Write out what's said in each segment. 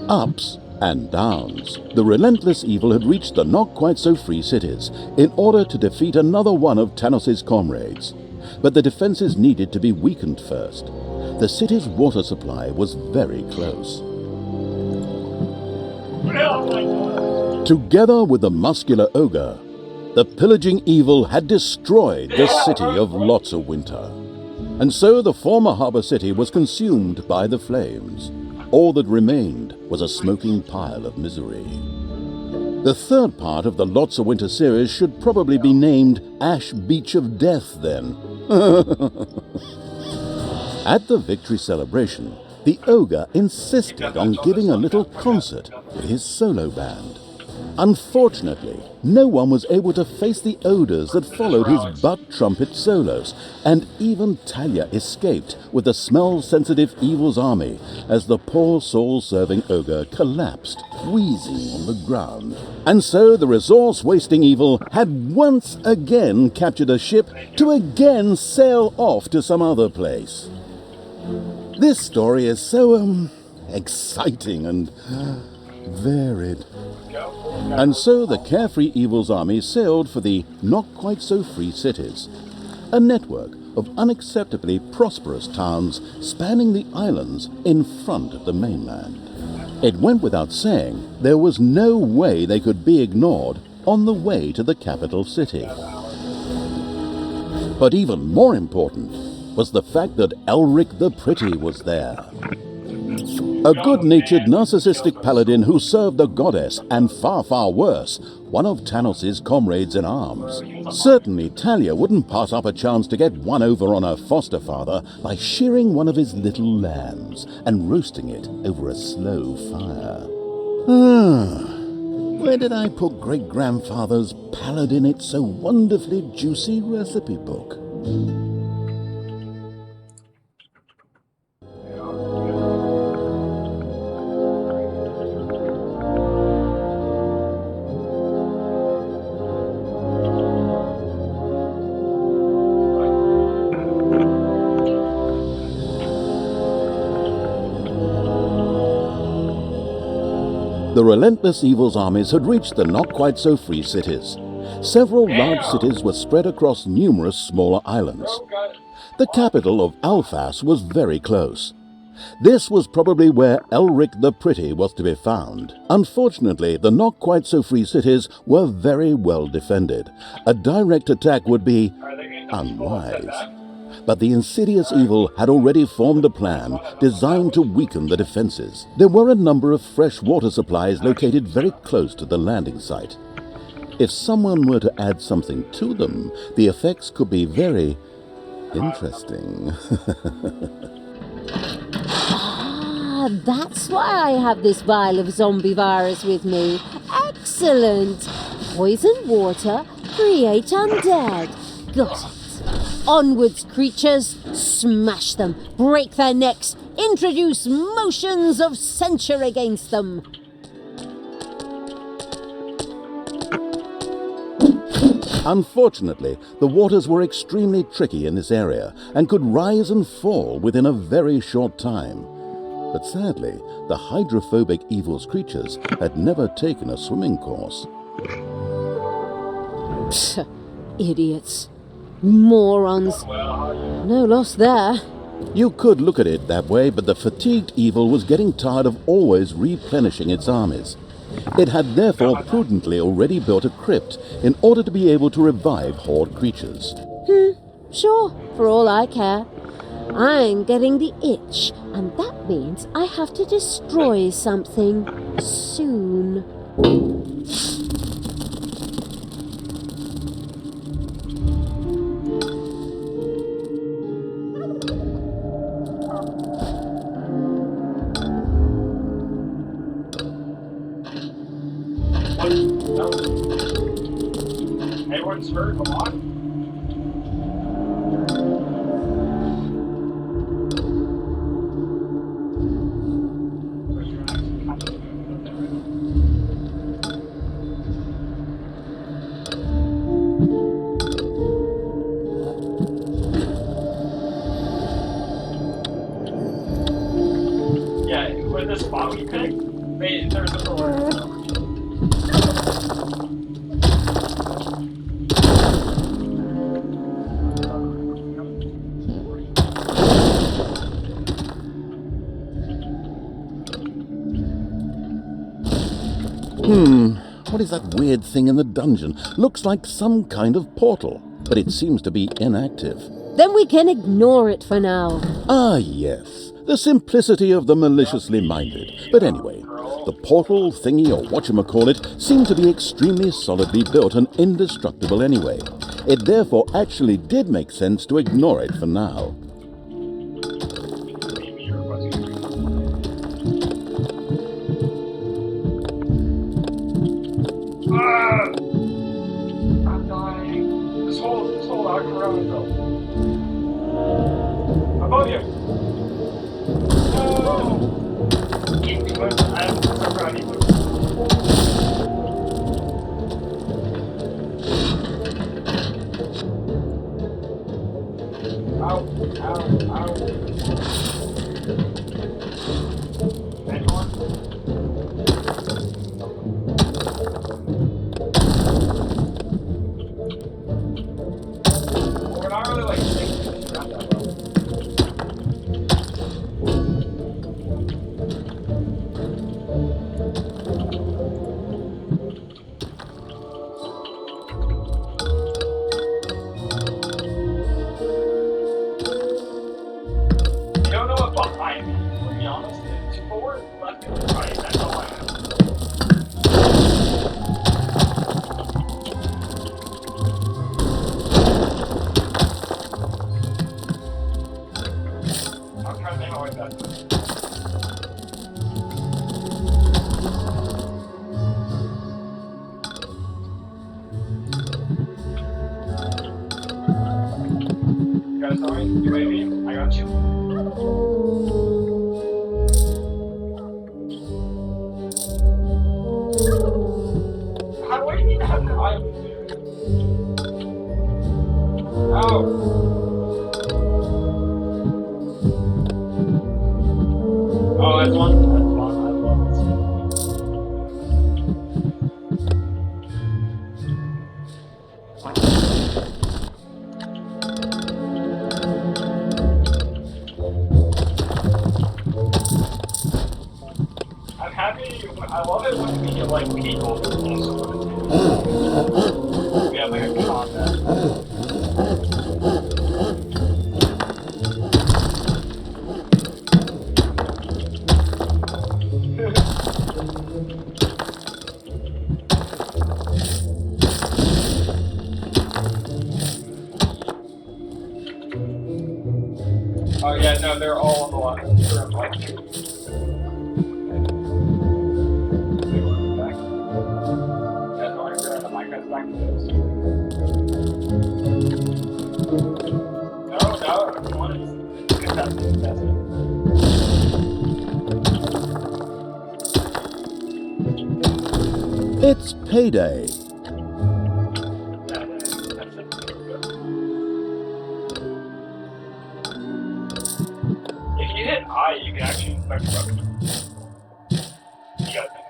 Ups and downs. The relentless evil had reached the not-quite-so-free cities in order to defeat another one of Tanos' comrades. But the defenses needed to be weakened first. The city's water supply was very close. Together with the muscular ogre, the pillaging evil had destroyed the city of Lostawinter. And so the former harbor city was consumed by the flames. All that remained was a smoking pile of misery. The third part of the Lostawinter series should probably be named Ash Beach of Death, then. At the victory celebration, the ogre insisted on giving a little concert with his solo band. Unfortunately, no one was able to face the odors that followed his butt trumpet solos, and even Talia escaped with the smell-sensitive evil's army as the poor soul-serving ogre collapsed, wheezing on the ground. And so the resource-wasting evil had once again captured a ship to again sail off to some other place. This story is so, exciting and varied. And so the carefree evil's army sailed for the not-quite-so-free cities, a network of unacceptably prosperous towns spanning the islands in front of the mainland. It went without saying there was no way they could be ignored on the way to the capital city. But even more important was the fact that Elric the Pretty was there. A good-natured narcissistic paladin who served a goddess, and far, far worse, one of Tanos' comrades in arms. Certainly Talia wouldn't pass up a chance to get one over on her foster father by shearing one of his little lambs and roasting it over a slow fire. Where did I put great-grandfather's paladin it so wonderfully juicy recipe book? The relentless evil's armies had reached the not-quite-so-free cities. Several large cities were spread across numerous smaller islands. The capital of Alphas was very close. This was probably where Elric the Pretty was to be found. Unfortunately, the not-quite-so-free cities were very well defended. A direct attack would be unwise. But the insidious evil had already formed a plan designed to weaken the defenses. There were a number of fresh water supplies located very close to the landing site. If someone were to add something to them, the effects could be very interesting. That's why I have this vial of zombie virus with me. Excellent! Poison water, create undead. Got it. Onwards, creatures. Smash them, break their necks, introduce motions of censure against them. Unfortunately, the waters were extremely tricky in this area and could rise and fall within a very short time. But sadly, the hydrophobic evil's creatures had never taken a swimming course. Psst, idiots. Morons. No loss there. You could look at it that way, but the fatigued evil was getting tired of always replenishing its armies. It had therefore prudently already built a crypt in order to be able to revive horde creatures. Sure, for all I care. I'm getting the itch, and that means I have to destroy something soon. Everyone's heard, come on. Yeah, with this spot we picked, Wait, there's a door. What is that weird thing in the dungeon? Looks like some kind of portal, but it seems to be inactive. Then we can ignore it for now. Ah, yes. The simplicity of the maliciously minded. But anyway, the portal thingy, or whatchamacallit, seemed to be extremely solidly built and indestructible anyway. It therefore actually did make sense to ignore it for now. I'm dying. This whole around though. Above you. No. Keep me moving. I'm so proud of you. Ow, ow, ow. Anyone? We're not really like thinking this around that well. You don't know what behind me is, to be honest. It's forward, left, and right. That's all I know. I'm trying to think how I got this. You guys know me? You wave me? I got you. How do I even have an eye? Ow. Oh, that's one. That's one. I love I'm happy. I love it when we get like people who also we have like a combat. Oh yeah, no, they're all on the line. They're on the line. Back. Yeah, no, I'm good. My guy's back to this. No, come on. That's it. It's payday. That's it. If you hit I, you can actually inspect the weapon. You gotta think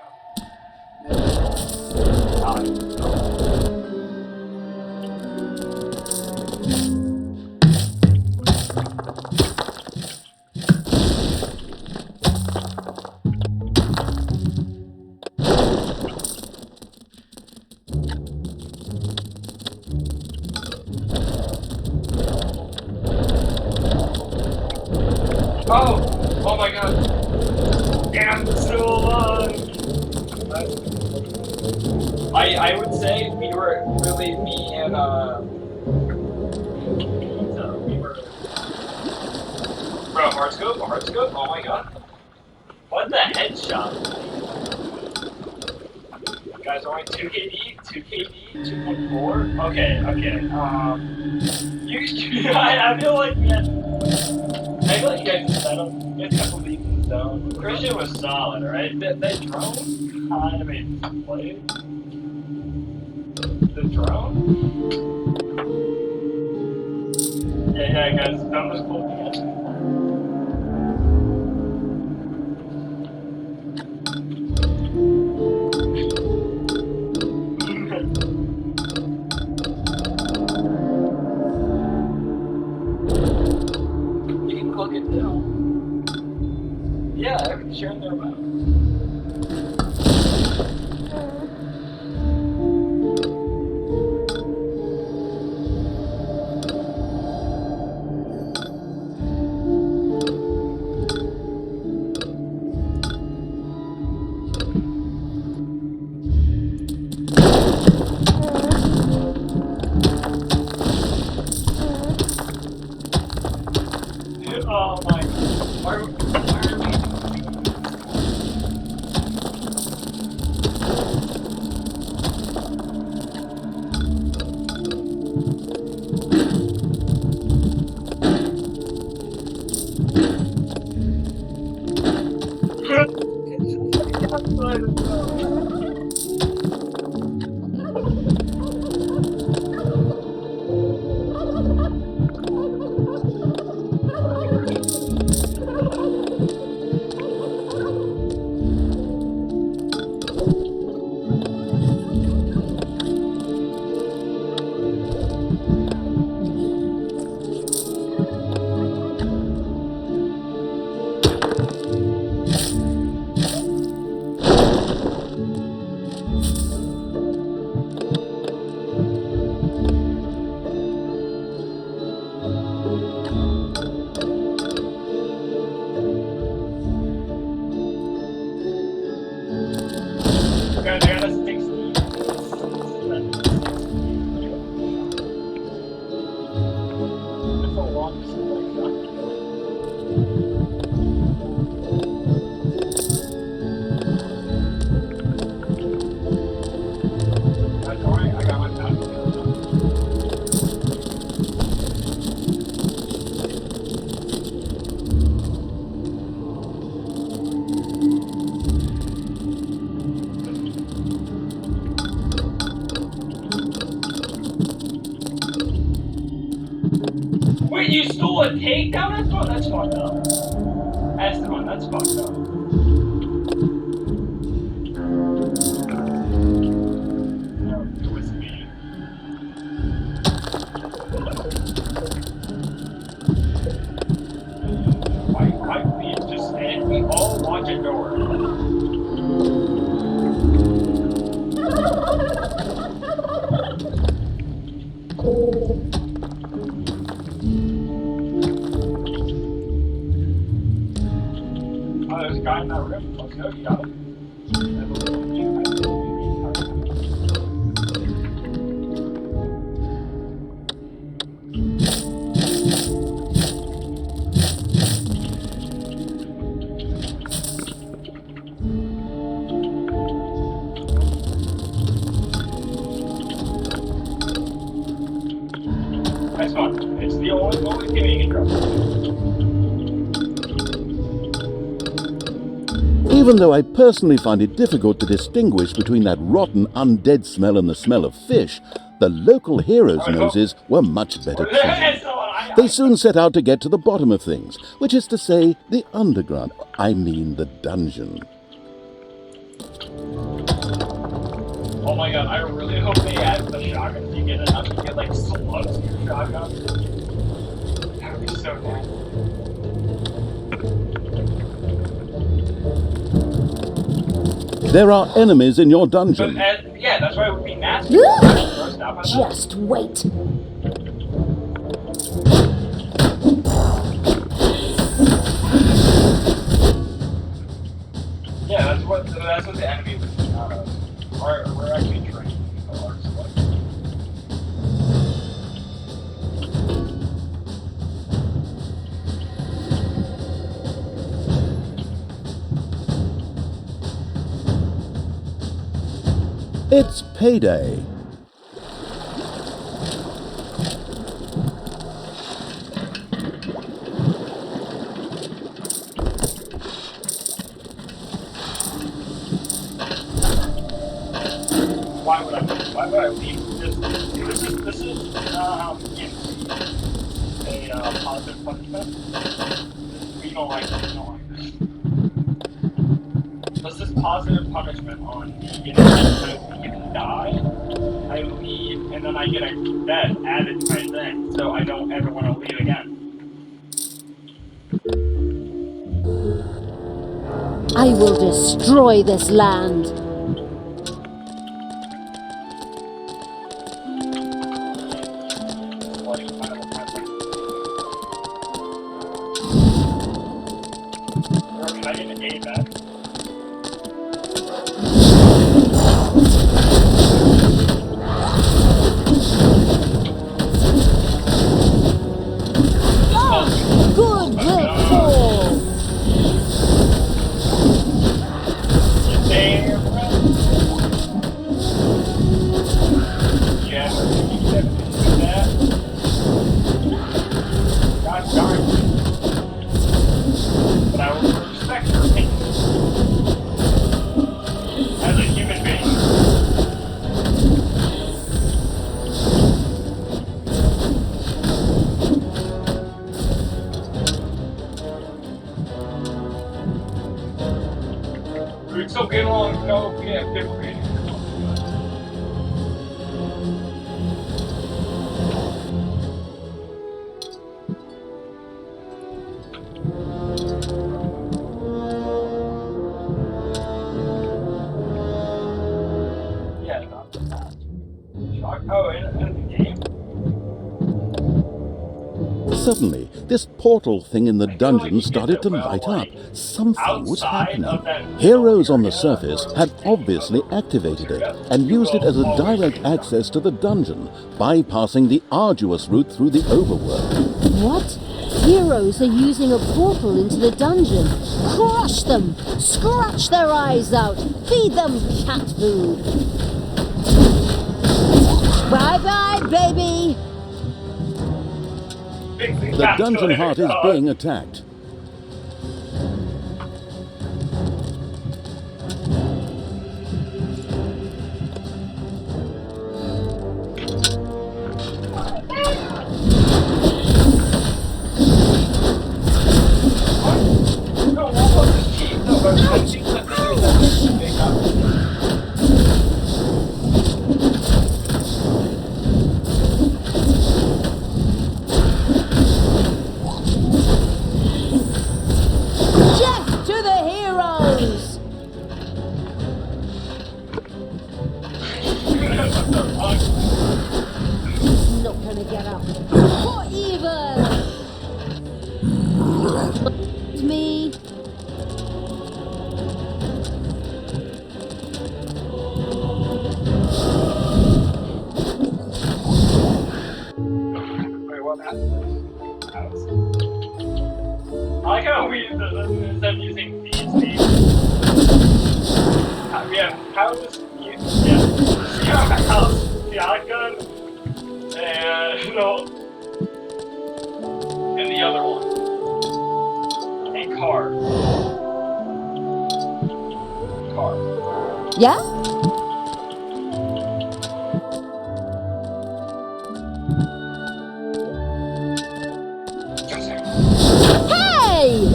Oh my god! Damn, I'm still alive! I would say we were really me and we were bro, hard scope, oh my god. What the headshot? Guys, only 2 KD, 2.4? Okay. I feel like you guys settled. You guys kept leaving the zone. Christian was solid, right? That drone kind of made some play. The drone? Yeah, guys, the drone was cool together. Yeah, I'm sure they're about. Oh my. Why are we I gotta stick It's a long I got my time. Wait, you stole a takedown? That's fucked up. Esteban, that's fucked up. No, it was me. Why we just stand? We all watch a door. Oh, there's a guy in that room. Let's go, you got it. That's fun. It's the only thing you can drop. Even though I personally find it difficult to distinguish between that rotten undead smell and the smell of fish, the local heroes' noses were much better trained. They soon set out to get to the bottom of things, which is to say, the underground. I mean, the dungeon. Oh my god, I really hope they add the shotgun. You get enough to get like slugs in your shotgun. That would be so nice. There are enemies in your dungeon. But, yeah, that's why it would be nasty. Just wait. Yeah, that's what the enemy was out of. We're actually trained for our slugs. It's payday. Why would I leave? This is a positive punishment. We don't like this. This is positive punishment on me getting to die. I leave, and then I get a death added to my thing, so I don't ever want to leave again. I will destroy this land. Can I get an A back? Good will fall. Damn. Yeah, you can do that. God darn it. But I will respect your opinion. As a human being. We're still getting along, no, yeah, people reading. Yeah, not the past. Shock. Oh, in the game? Suddenly, this portal thing in the dungeon started to light up. Something was Outside of happening. that Heroes on the area, surface had obviously activated it and used it as a direct access to the dungeon, bypassing the arduous route through the overworld. What? Heroes are using a portal into the dungeon. Crush them! Scratch their eyes out! Feed them cat food! Bye-bye, baby! The dungeon heart is being attacked. Death to the heroes! Not gonna get up. For evil! It's me. Wait, what happened? I like how we, instead of using these names, we have house, house, shotgun, and, and the other one. And car. Car. Yeah? Hey!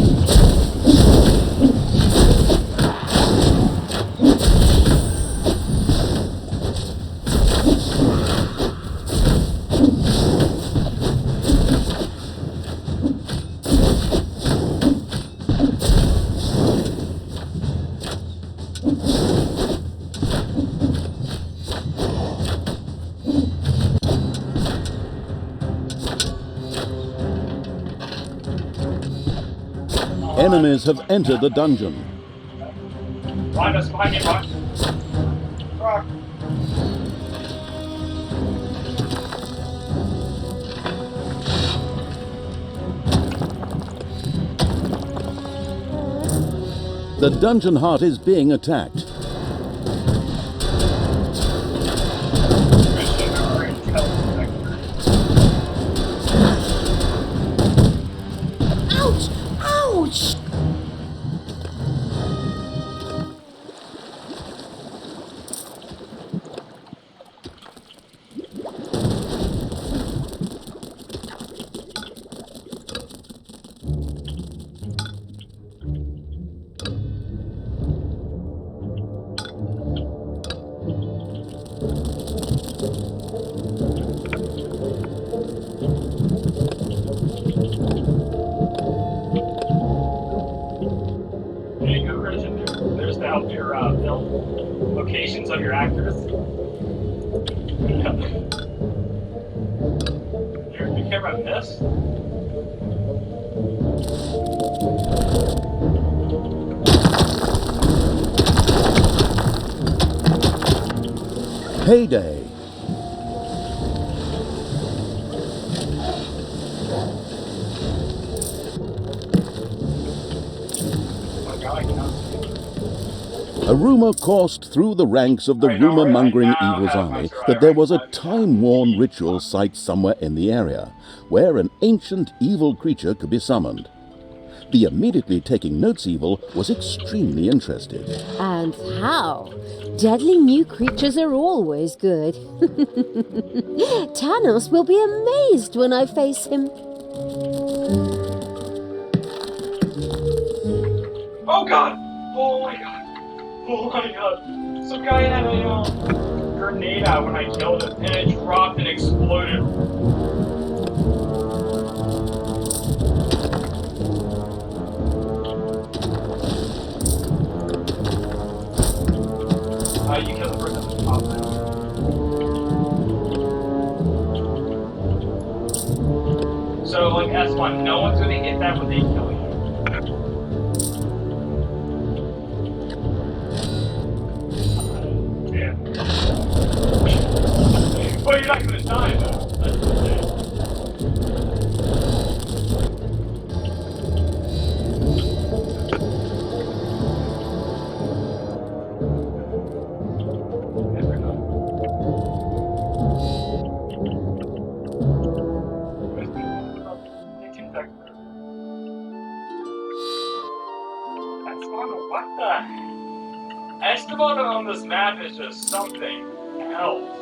Enemies have entered the dungeon. Behind us, behind you, Rock. Rock. The dungeon heart is being attacked. Ouch! Ouch! There you go, Christian. There's to help your film locations of your actors. You care about this? Payday. Oh God, I cannot see. A rumor coursed through the ranks of the rumor-mongering evil's army that there was a time-worn ritual site somewhere in the area, where an ancient evil creature could be summoned. The immediately taking notes evil was extremely interested. And how? Deadly new creatures are always good. Tanos will be amazed when I face him. Oh God! Oh my God! Oh my God! Some guy had a grenade out when I killed him, and it dropped and exploded. You killed the person at the top now. So, like, S1, no one's gonna hit that when they kill you. Yeah. Well, you're not gonna die, though. That's the thing. Never know. Esteban, what the? Esteban on this map is just something else.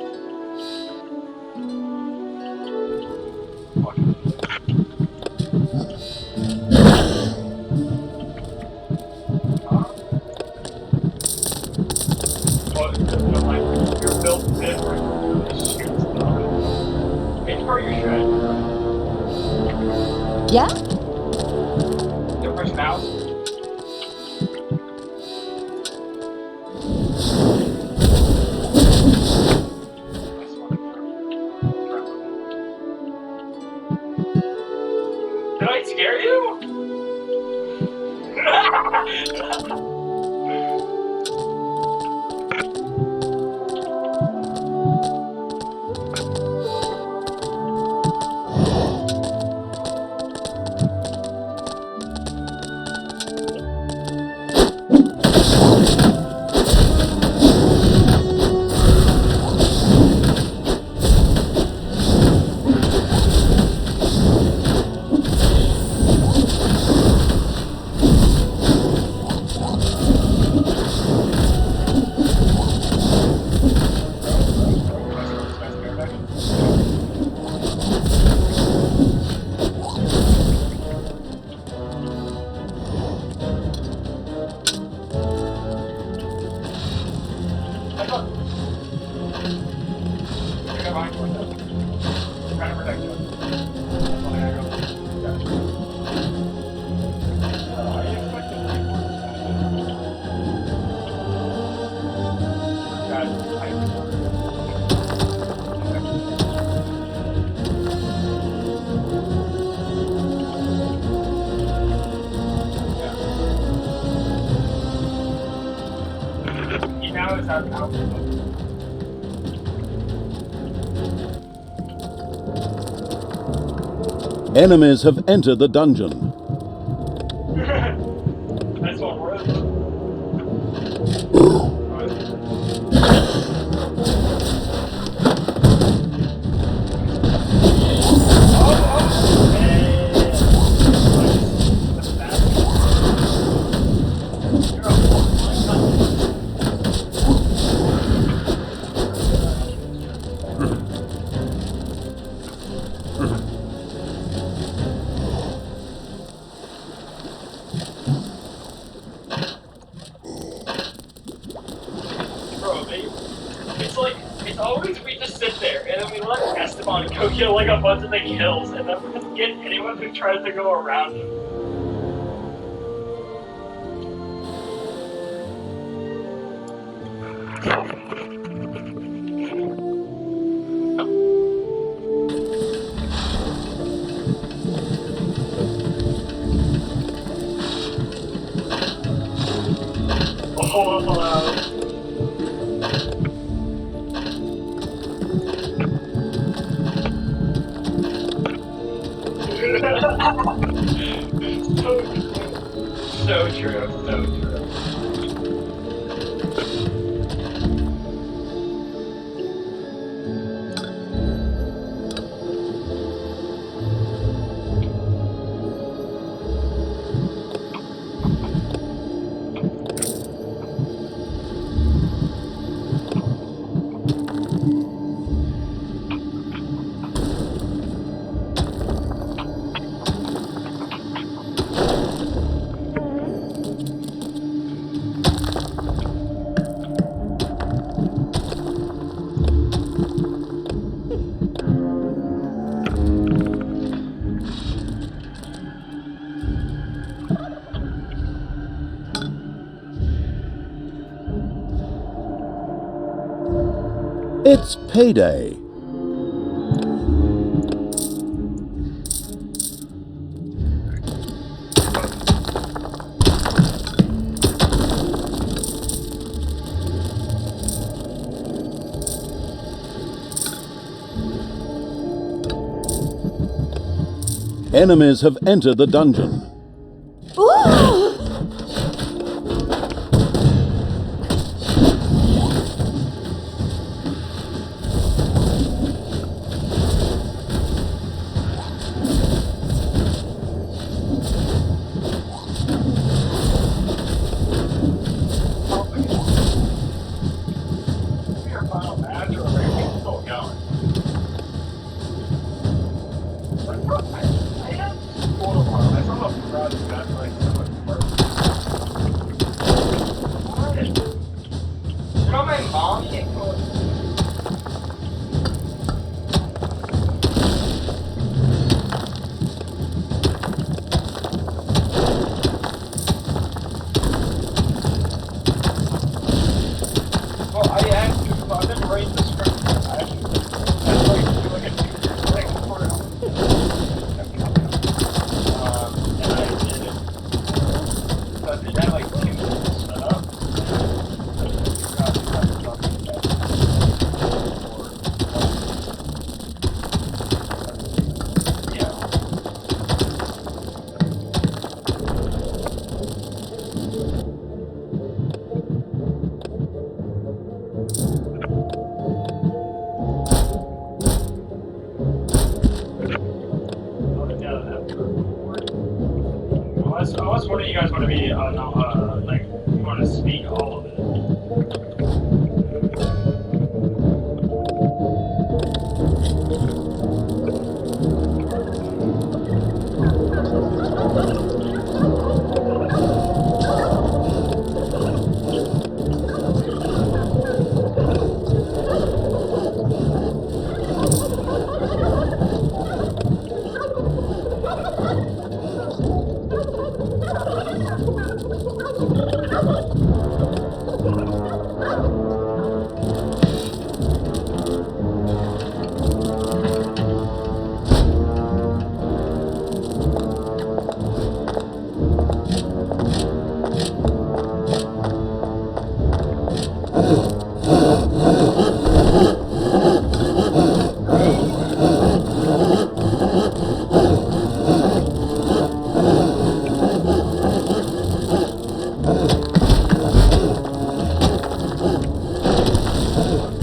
You're built different. Shoot stuff. It's where you should. Yeah? Different mouse. Did I scare you? Enemies have entered the dungeon. That's what we're go kill like a bunch of the kills and then get anyone who tries to go around him. Oh, hello. So true, so true. It's payday. Enemies have entered the dungeon. Ooh! Your final match or are we still going? I am school tomorrow. I saw a crowd of guys like so much work. What? You know my mom can't go. Well, I actually, I didn't write the script. I like do like a 2-year thing for it. And I did it. But it had like 2 minutes set up. Yeah. Unless one of you guys want to be, like, you want to speak all of it.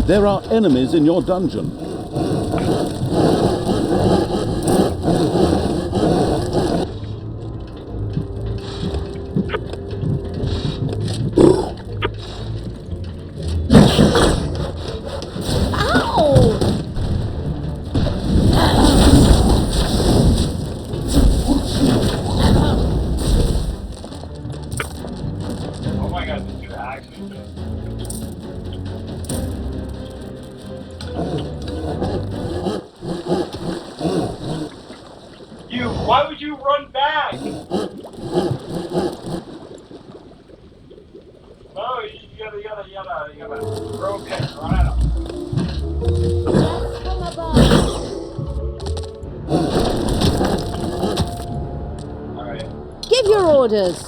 There are enemies in your dungeon. Oh my god, this dude actually does. Why would you run back? No, you gotta gotta throw a pin right at him. Death from above. Alright. Give your orders.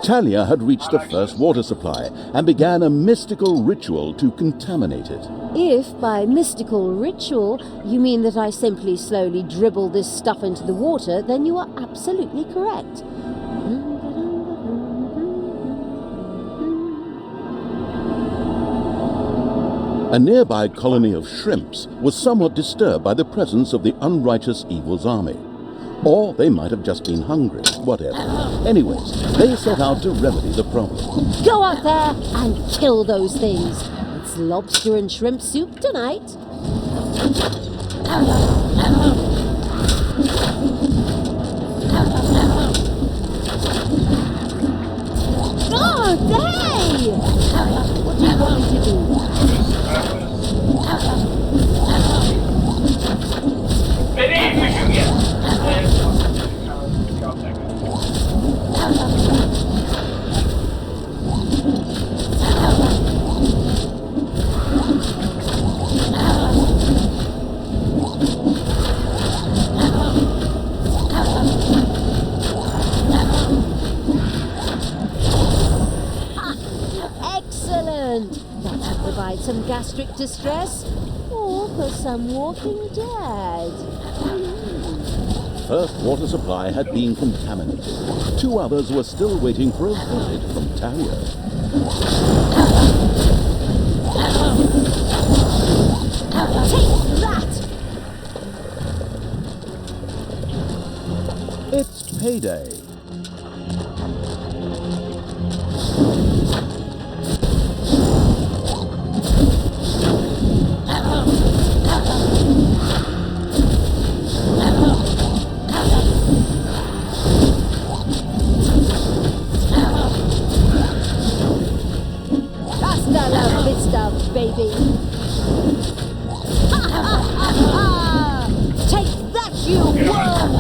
Talia had reached the first water supply and began a mystical ritual to contaminate it. If by mystical ritual you mean that I simply slowly dribble this stuff into the water, then you are absolutely correct. A nearby colony of shrimps was somewhat disturbed by the presence of the unrighteous evil's army. Or they might have just been hungry, whatever. Anyways, they set out to remedy the problem. Go out there and kill those things. It's lobster and shrimp soup tonight. Oh, hey! What do you want me to do? Maybe you should get. Excellent! That should provide some gastric distress. Or for some walking dead. First water supply had been contaminated. Two others were still waiting for a visit from Talia. Take that! It's payday. Hasta la vista, baby! Ha ha ha ha! Take that, you worm!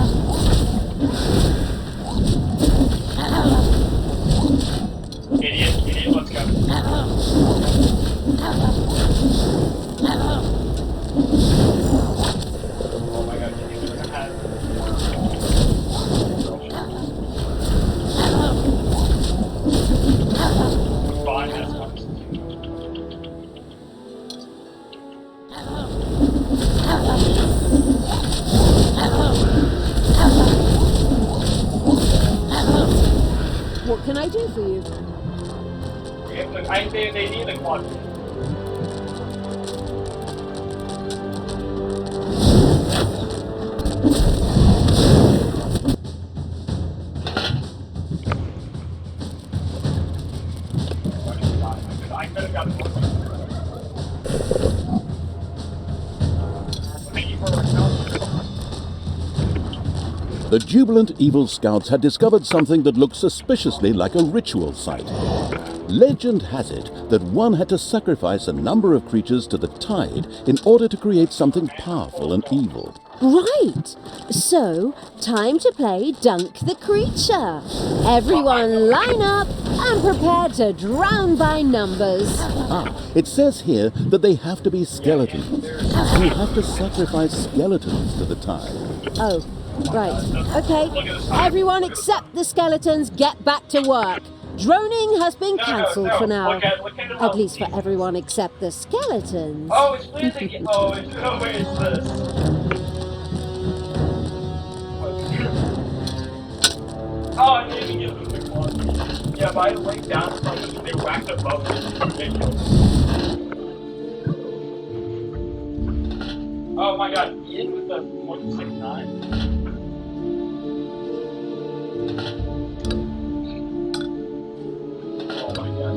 Idiot, let's go. Oh my god, can you do that? Fine, that's fine. What can I do for you? They need the quad. I could have gotten more. Thank you for the help. The jubilant evil scouts had discovered something that looked suspiciously like a ritual site. Legend has it that one had to sacrifice a number of creatures to the tide in order to create something powerful and evil. Right! So, time to play Dunk the Creature. Everyone line up and prepare to drown by numbers. It says here that they have to be skeletons. You have to sacrifice skeletons to the tide. Oh, right. Okay, everyone except the skeletons get back to work. Droning has been cancelled for now. At least for everyone except the skeletons. Oh, it's pleasing. Oh, wait, it's this. Oh, I didn't even give them the quad. Yeah, if I laid down from them, they whacked above them. Oh my god, Ian with the 169? Oh my god,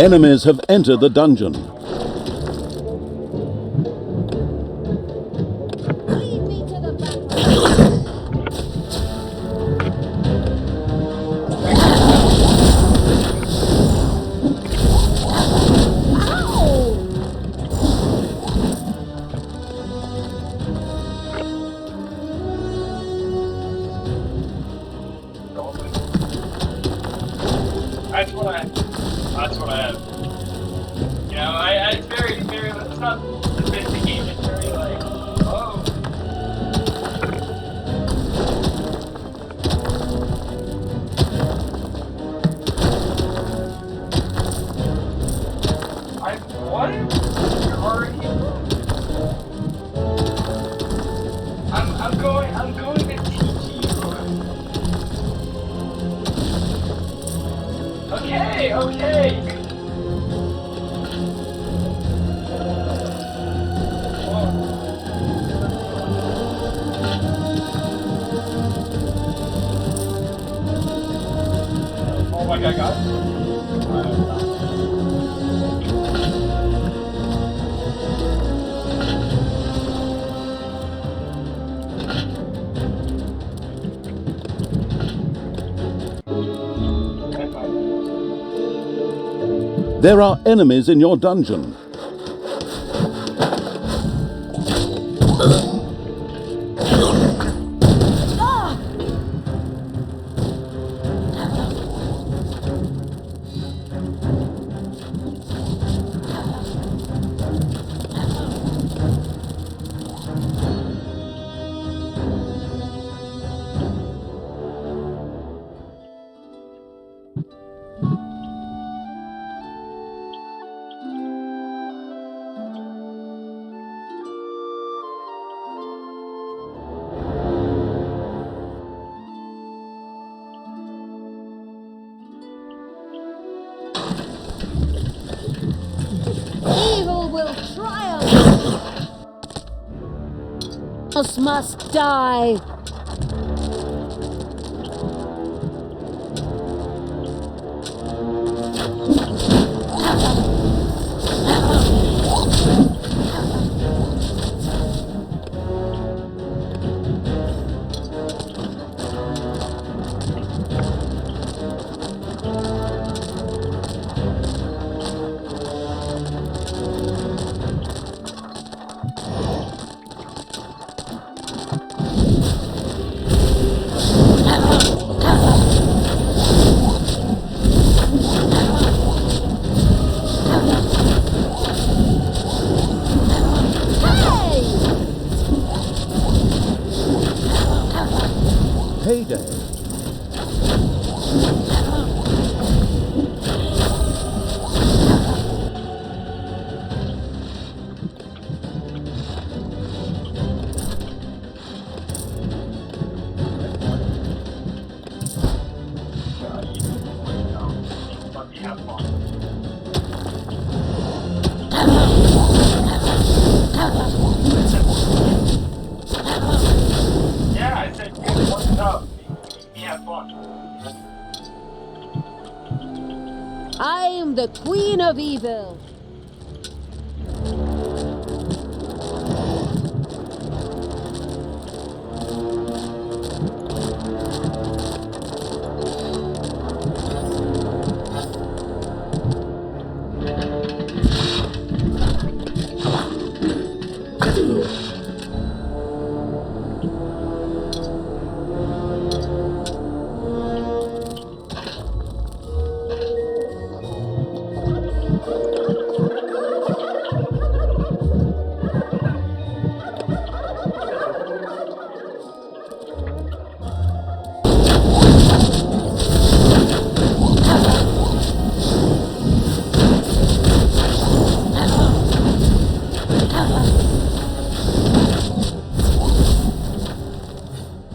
Enemies have entered the dungeon. Lead me to the back. That's what I have. You know, it's very, it's not sophisticated, it's very like, oh. What? You're already I'm going to teach you. Okay. Oh my god, guys. There are enemies in your dungeon. Evil will triumph. Us must die. Payday. Yeah, I said good one up. We have fun. I am the Queen of Evil.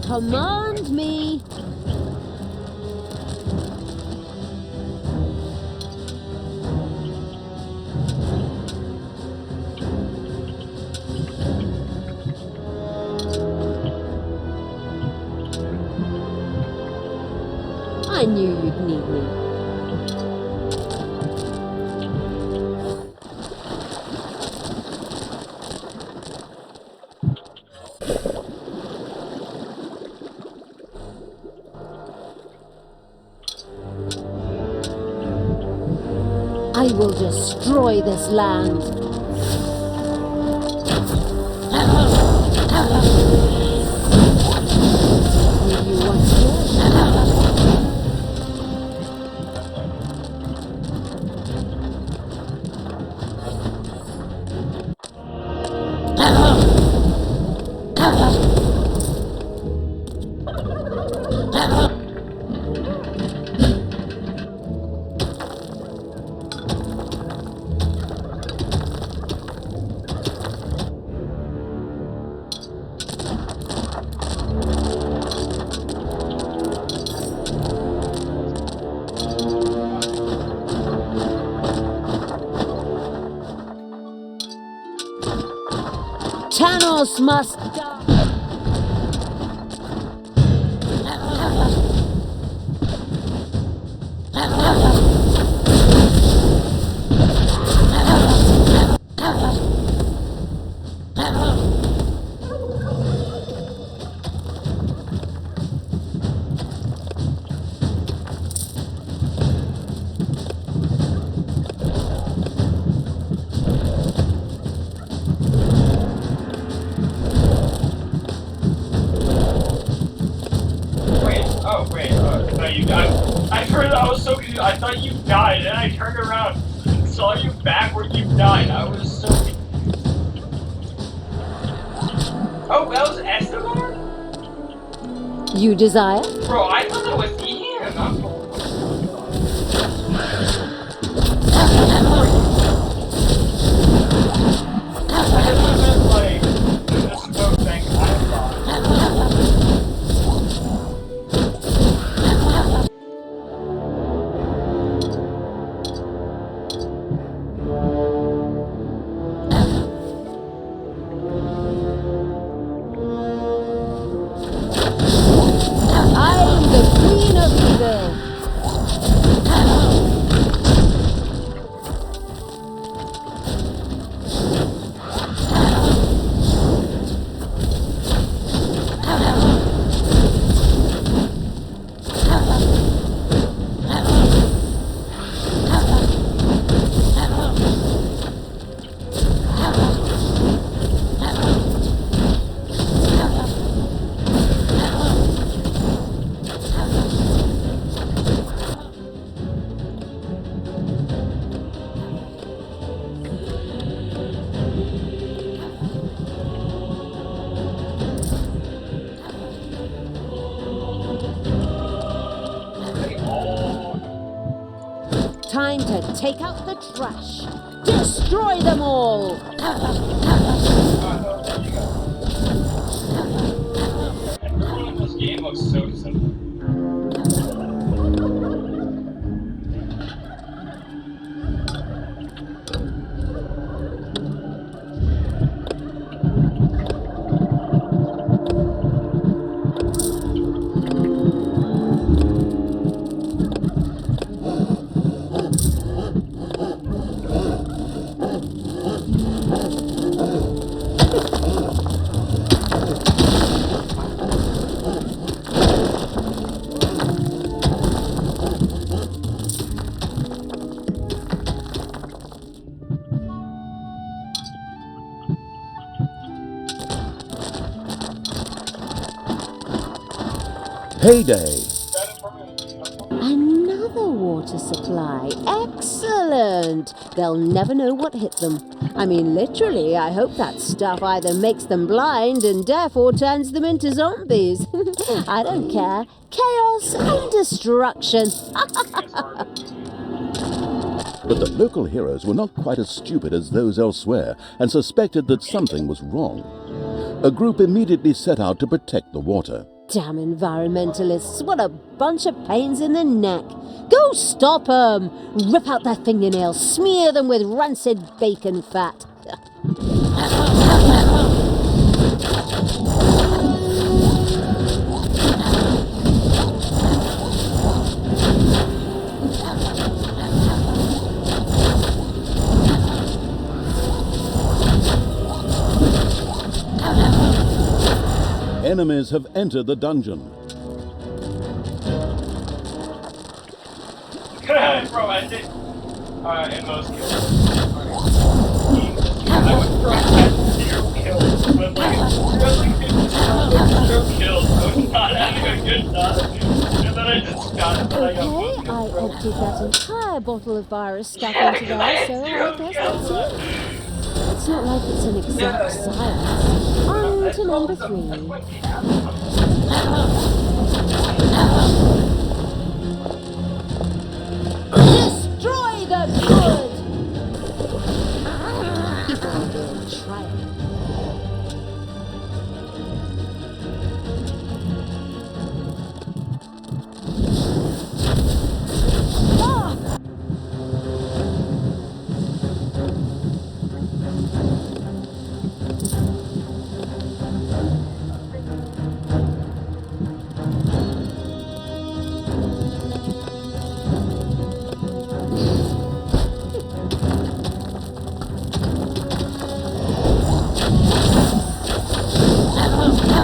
Command me. I knew you'd need me. I will destroy this land. Will you once Thanos must die. I heard I was so confused. I thought you died, and I turned around and saw you back where you died. I was so confused. Oh, that was Esteban? You desire? Bro, I thought that was Ian. Like, the smoke thing I thought. I'm the Queen of Evil. Time to take out the trash. Destroy them all. Everyone in this game looks so simple. Payday! Another water supply. Excellent. They'll never know what hit them. I mean, literally, I hope that stuff either makes them blind and deaf or turns them into zombies. I don't care. Chaos and destruction. But the local heroes were not quite as stupid as those elsewhere and suspected that something was wrong. A group immediately set out to protect the water. Damn environmentalists, what a bunch of pains in the neck. Go stop 'em! Rip out their fingernails, smear them with rancid bacon fat. Enemies have entered the dungeon. Bro, in most kills. I would try to have 0 kills, but like, really 0 kills, I was not having a good time. And then I just got it, Okay, I emptied that entire bottle of virus stuff into there, so I guess that's it. It's not like it's an exact science. On to number 3. Destroy the good! We'll try it.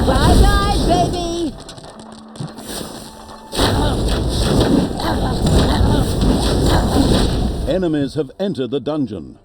Bye-bye, baby! Enemies have entered the dungeon.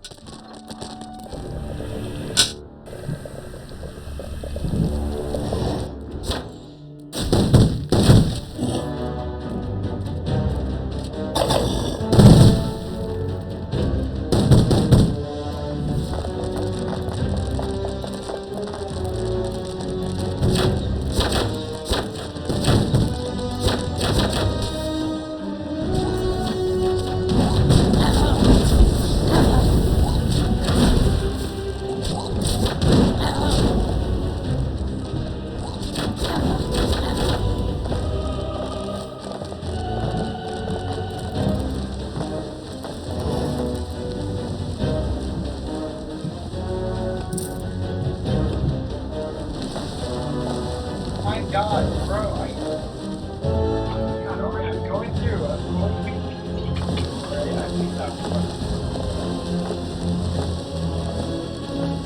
My God, bro, I I'm going through a whole week. Right, I think that's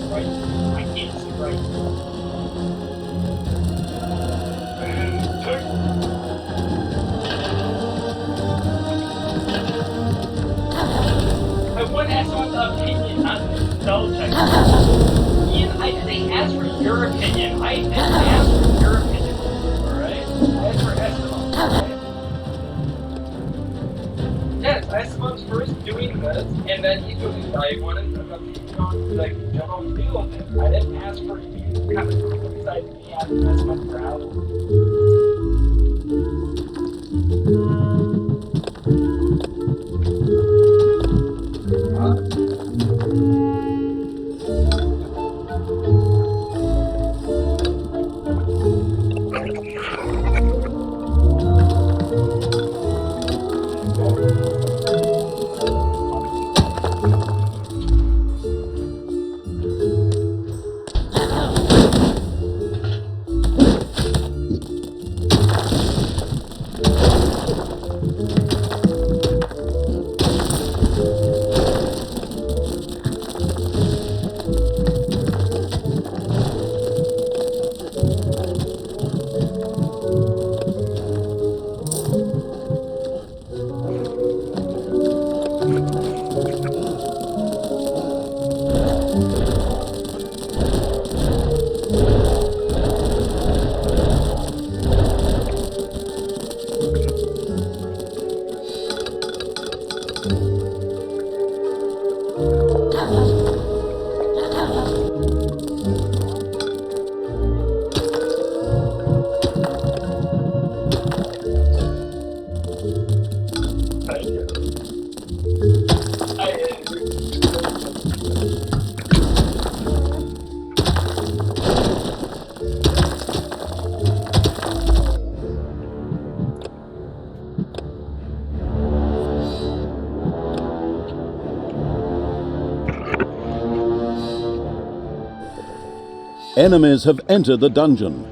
right. I can't see right. I want to ask someone's opinion on this spell check. Ian, I didn't ask for your opinion. I didn't ask for your opinion. Alright? I asked for Esteban. Right? Yes, Esteban's first doing this, and then he's doing I wanted to like general feel of it. I didn't ask for you to kind of beside me asking Esteban for help. Enemies have entered the dungeon.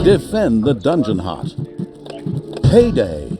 Defend the dungeon hut. Payday.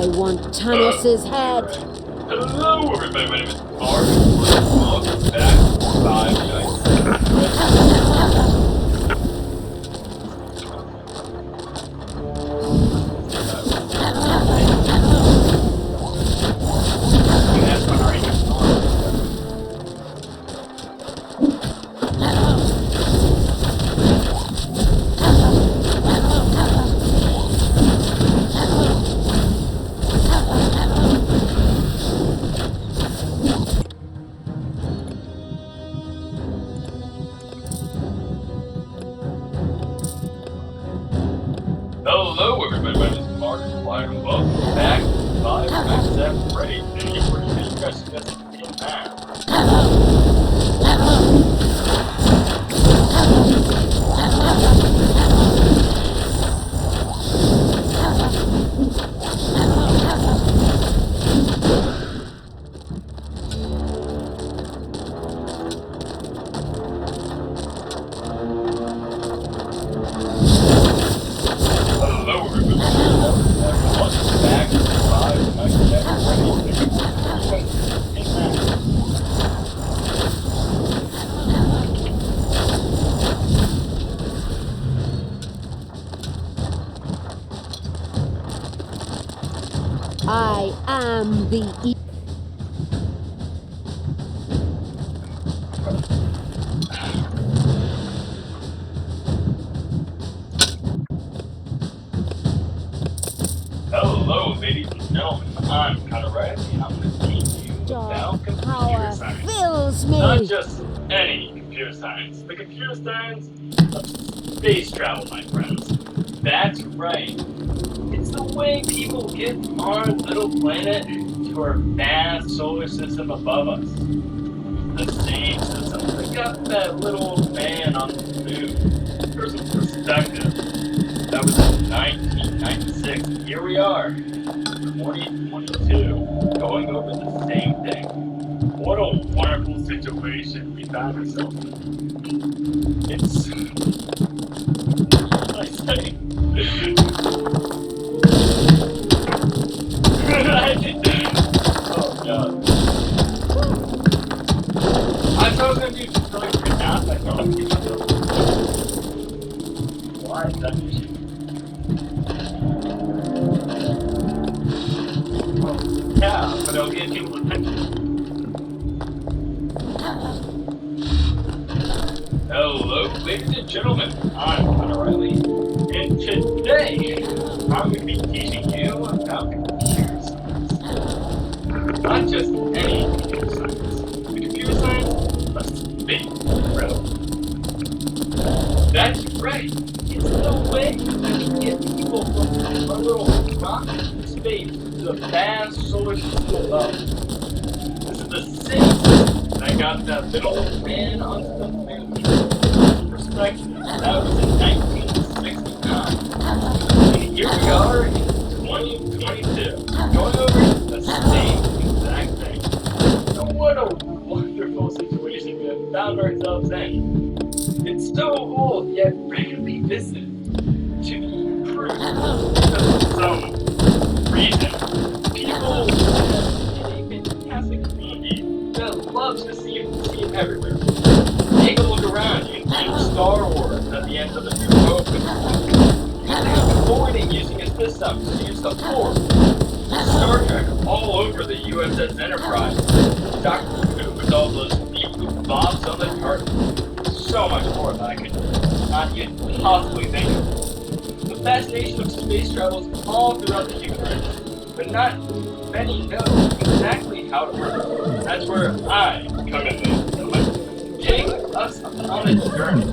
I want Thanos' head. Hello, everybody. My name is Mark. Welcome back to 5 Nights. That's one already got Hello, everybody. My name is Mark. Welcome back to 5 Nights at Freddy's. And you're going to guys just in that. I am the Hello, ladies and gentlemen. I'm Connor Wright, and I'm going to teach you about dark computer power science. fills Not me. just any computer science. The computer science of space travel, my friends. That's right. It's the way people get from our little planet to our vast solar system above us. The same system that got that little man on the moon. For some perspective, that was in 1996. Here we are, 2022, going over the same thing. What a wonderful situation we found ourselves in. It's... I say... Oh god. I thought I was gonna do just really quick math. I thought I was gonna do why is that issue? Well, yeah, but it'll get people's attention. Hello, ladies and gentlemen. I'm Connor Riley, and today I'm going to be teaching you about computer science. Not just any computer science. The computer science of space travel. That's right. It's the way that we get people from a little rocket in space to the vast solar system above. This is the same system that got that little man onto the moon. Perspective, that was in 1969. And here we are in 2022, going over the same exact thing. And what a wonderful situation we have found ourselves in. It's so old, yet regularly visited to be improved because of some reason. People in a fantastic community that loves to see it everywhere. Take a look around. You can find Star Wars at the end of the new open. You can have avoiding using a system to use the Force. Star Trek all over the USS Enterprise. Doctor Who with all those beautiful bombs on the target. So much more that I could not even possibly think of. The fascination of space travels all throughout the human race, but not many know exactly how it works. That's where I come in. Take us on a journey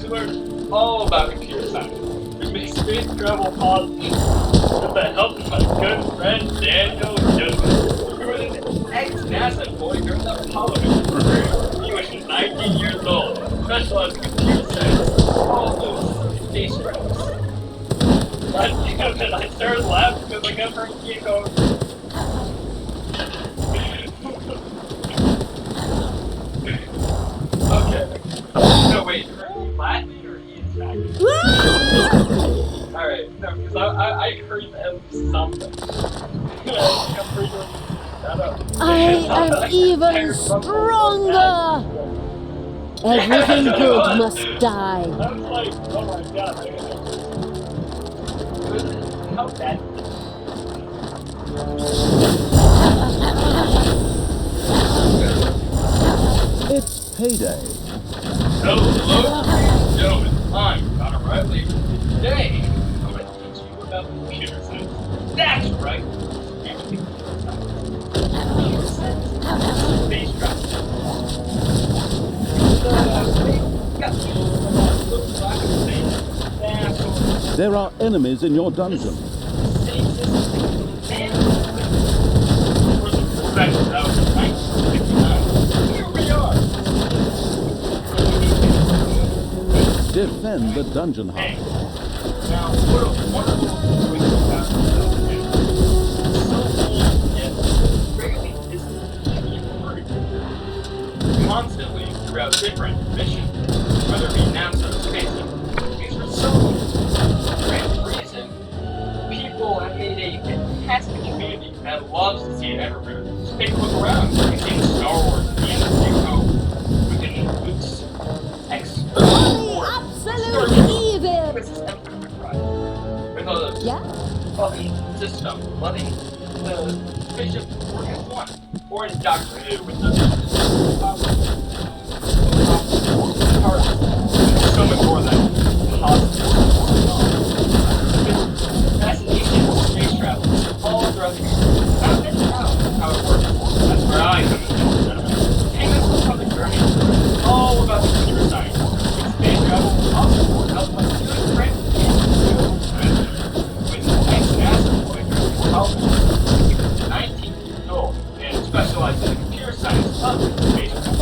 to learn all about computer science and make space travel possible with the help of my good friend Daniel Joseph, who was an ex-NASA employee during the Apollo mission program. He was 19 years old, specialized in computer science, all those space travels. God damn it, I started laughing because I kept hearing keep going. Okay. No, wait. Are you laughing or are you laughing? Alright, no, because I heard them something. I'm pretty sure shut up. I am even stronger! Everything good must die. I was like, oh my god. How bad? It's payday. Hello, ladies and gentlemen. I'm Connor Riley. Today, I'm going to teach you about computer science. That's right. Computer science. Space travel. There are enemies in your dungeon. Here we are. Defend the dungeon hub. Now, what a wonderful thing about really constantly throughout different missions, whether it be NASA or space. These are so great reason people have made a fantastic community that loves to see it everywhere. Just take a look around. You can see Star Wars, the MCU, we can Absolute evil! with a Yeah? loving system, loving the spaceship work as one. Or in Doctor Who with the so much more than positive. Fascination with space travel all throughout the universe. Not just how it works. That's where I come in. Take us on the journey. All about the computer science. Space travel also helps my good friend with ex-NASA boy college. 19 years old and specializes in computer science of space travel.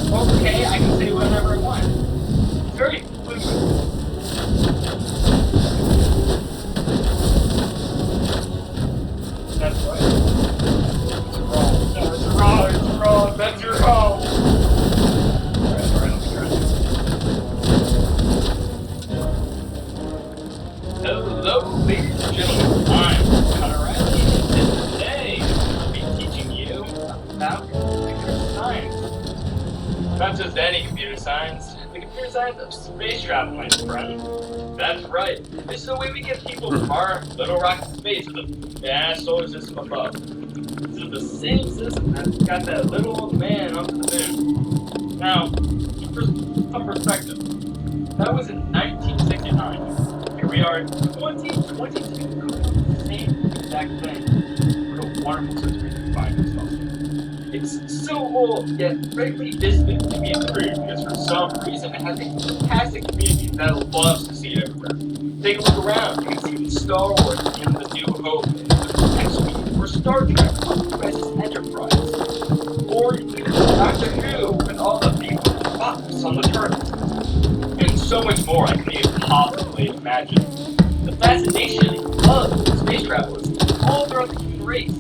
Okay, I can say whatever I want. It's very fluid. That's right. It's wrong. No, it's wrong. It's wrong. That's wrong. Alright, let me try this. Hello, ladies and gentlemen. I'm Connor Riley, and today I'll be teaching you about computer science. Not just any computer science, the computer science of space travel, my friend. That's right. This is the way we get people from our little rocket space to the vast solar system above. This is the same system that got that little old man onto the moon. Now, for some perspective, that was in 1969. Here we are in 2022, the same exact thing. What a wonderful situation we find ourselves in. It's so old, yet greatly distant to be improved, because for some reason it has a fantastic community that loves to see it everywhere. Take a look around, you can see the Star Wars and the New Hope, the X-Wing, or Star Trek on USS Enterprise, or even Doctor Who with all the people box on the turrets, and so much more I can't even possibly imagine. The fascination of space travel is all throughout the human race.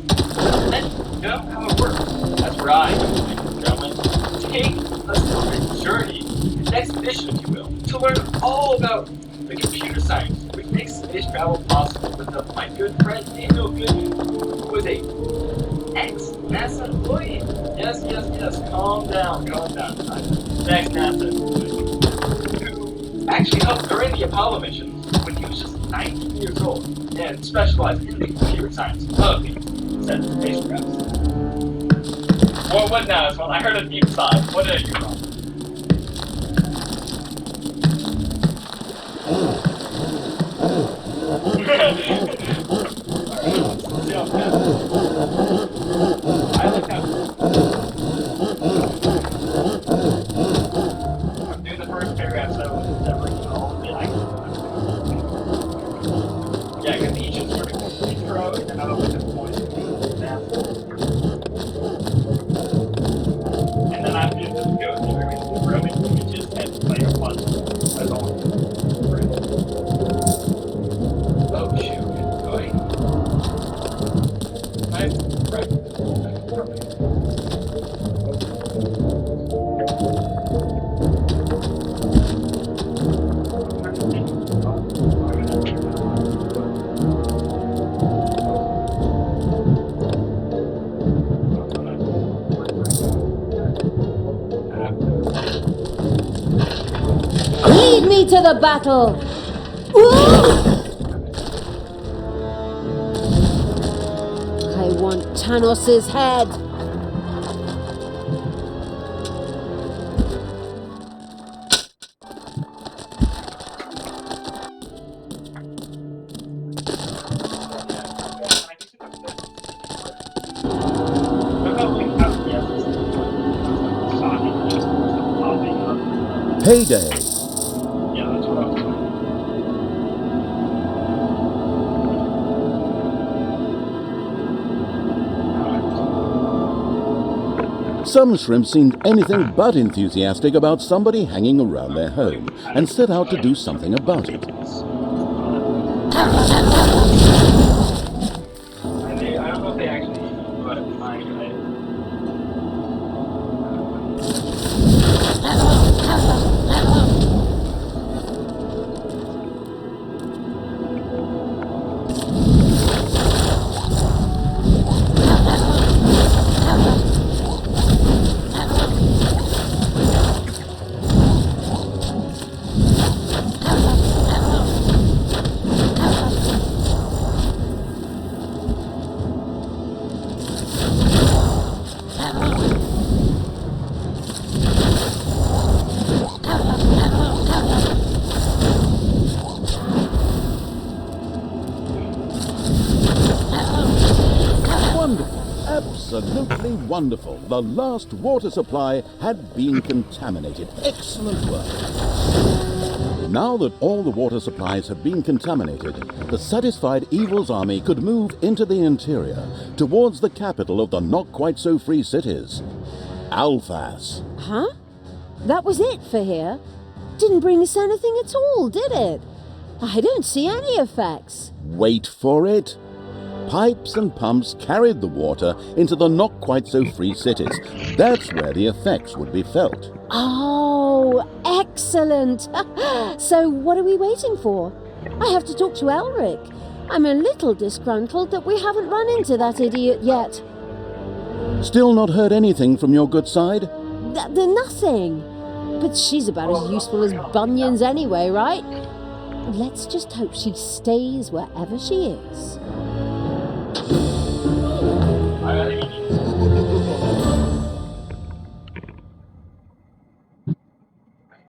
Then you know how it works. That's where I come in, ladies and gentlemen. Take us on a journey, an expedition, if you will, to learn all about the computer science, which makes space travel possible with my good friend Daniel Goodman, who was a ex-NASA employee. Yes, calm down. Ex-NASA employee, who actually helped during the Apollo missions when he was just 19 years old and specialized in the computer science of these said spacecrafts. Well, what now? Well, I heard a deep sigh. What did I do wrong? Lead me to the battle! I want Tanos's head! Payday! Yeah, that's what I was doing. Some shrimps seemed anything but enthusiastic about somebody hanging around their home and set out to do something about it. I don't know if they actually eat, but Absolutely wonderful. The last water supply had been contaminated. Excellent work. Now that all the water supplies have been contaminated, the satisfied Evil's army could move into the interior towards the capital of the not-quite-so-free cities, Alphas. Huh? That was it for here? Didn't bring us anything at all, did it? I don't see any effects. Wait for it. Pipes and pumps carried the water into the not-quite-so-free cities. That's where the effects would be felt. Oh, excellent. So what are we waiting for? I have to talk to Elric. I'm a little disgruntled that we haven't run into that idiot yet. Still not heard anything from your good side? Nothing. But she's about as useful as bunions anyway, right? Let's just hope she stays wherever she is.